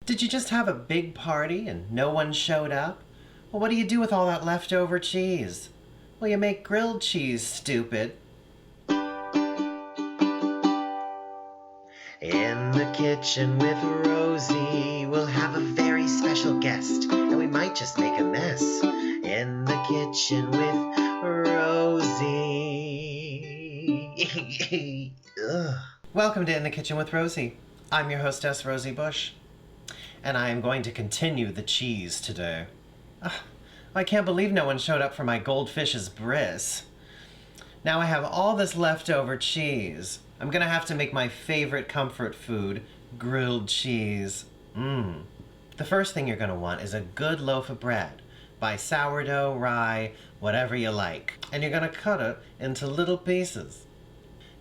Did you just have a big party and no one showed up? Well, what do you do with all that leftover cheese? Well, you make grilled cheese, stupid. In the kitchen with Rosie, we'll have a very special guest, and we might just make a mess. In the kitchen with Rosie. Welcome to In the Kitchen with Rosie. I'm your hostess, Rosie Bush, and I am going to continue the cheese today. I can't believe no one showed up for my goldfish's bris. Now I have all this leftover cheese. I'm gonna have to make my favorite comfort food, grilled cheese. The first thing you're gonna want is a good loaf of bread. Buy sourdough, rye, whatever you like. And you're gonna cut it into little pieces.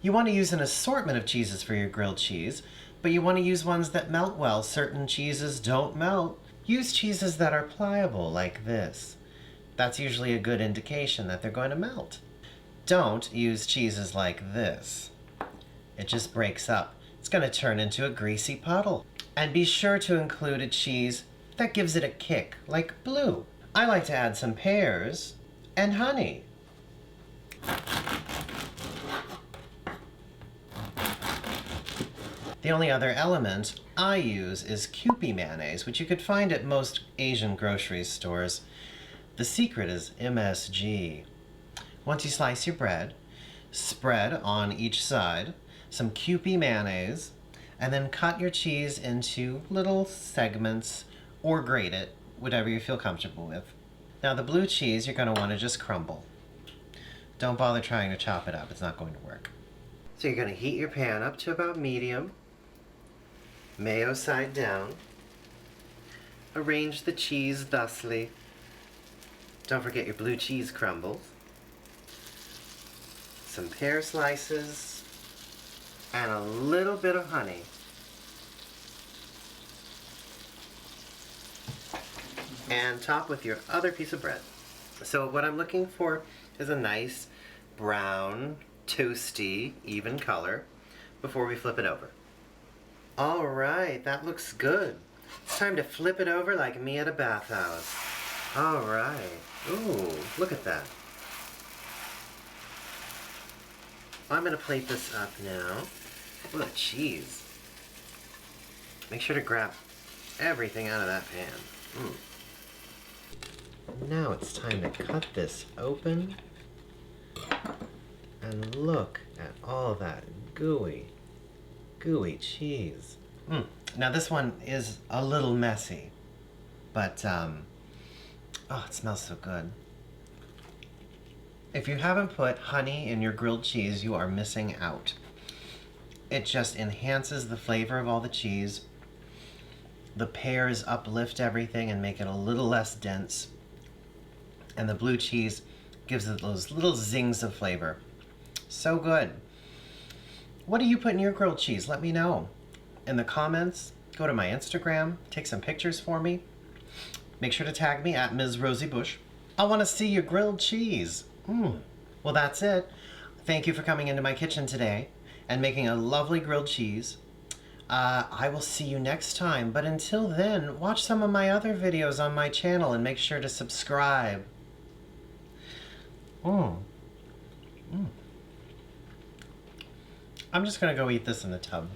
You wanna use an assortment of cheeses for your grilled cheese, but you wanna use ones that melt well. Certain cheeses don't melt. Use cheeses that are pliable, like this. That's usually a good indication that they're going to melt. Don't use cheeses like this. It just breaks up. It's going to turn into a greasy puddle. And be sure to include a cheese that gives it a kick, like blue. I like to add some pears and honey. The only other element I use is Kewpie mayonnaise, which you could find at most Asian grocery stores. The secret is MSG. Once you slice your bread, spread on each side some Kewpie mayonnaise, and then cut your cheese into little segments or grate it, whatever you feel comfortable with. Now the blue cheese you're going to want to just crumble. Don't bother trying to chop it up, it's not going to work. So you're going to heat your pan up to about medium, mayo side down. Arrange the cheese thusly. Don't forget your blue cheese crumbles. Some pear slices, and a little bit of honey. And top with your other piece of bread. So what I'm looking for is a nice brown, toasty, even color before we flip it over. All right, that looks good. It's time to flip it over like me at a bathhouse. All right. Ooh, look at that. I'm going to plate this up now. Ooh, the cheese. Make sure to grab everything out of that pan. Now it's time to cut this open. And look at all that gooey cheese. Now this one is a little messy, but oh, it smells so good. If you haven't put honey in your grilled cheese, you are missing out. It just enhances the flavor of all the cheese. The pears uplift everything and make it a little less dense. And the blue cheese gives it those little zings of flavor. So good. What do you put in your grilled cheese? Let me know. In the comments, go to my Instagram, take some pictures for me. Make sure to tag me at Ms. Rosie Bush. I want to see your grilled cheese. Well, that's it. Thank you for coming into my kitchen today and making a lovely grilled cheese. I will see you next time, but until then, watch some of my other videos on my channel and make sure to subscribe. I'm just gonna go eat this in the tub.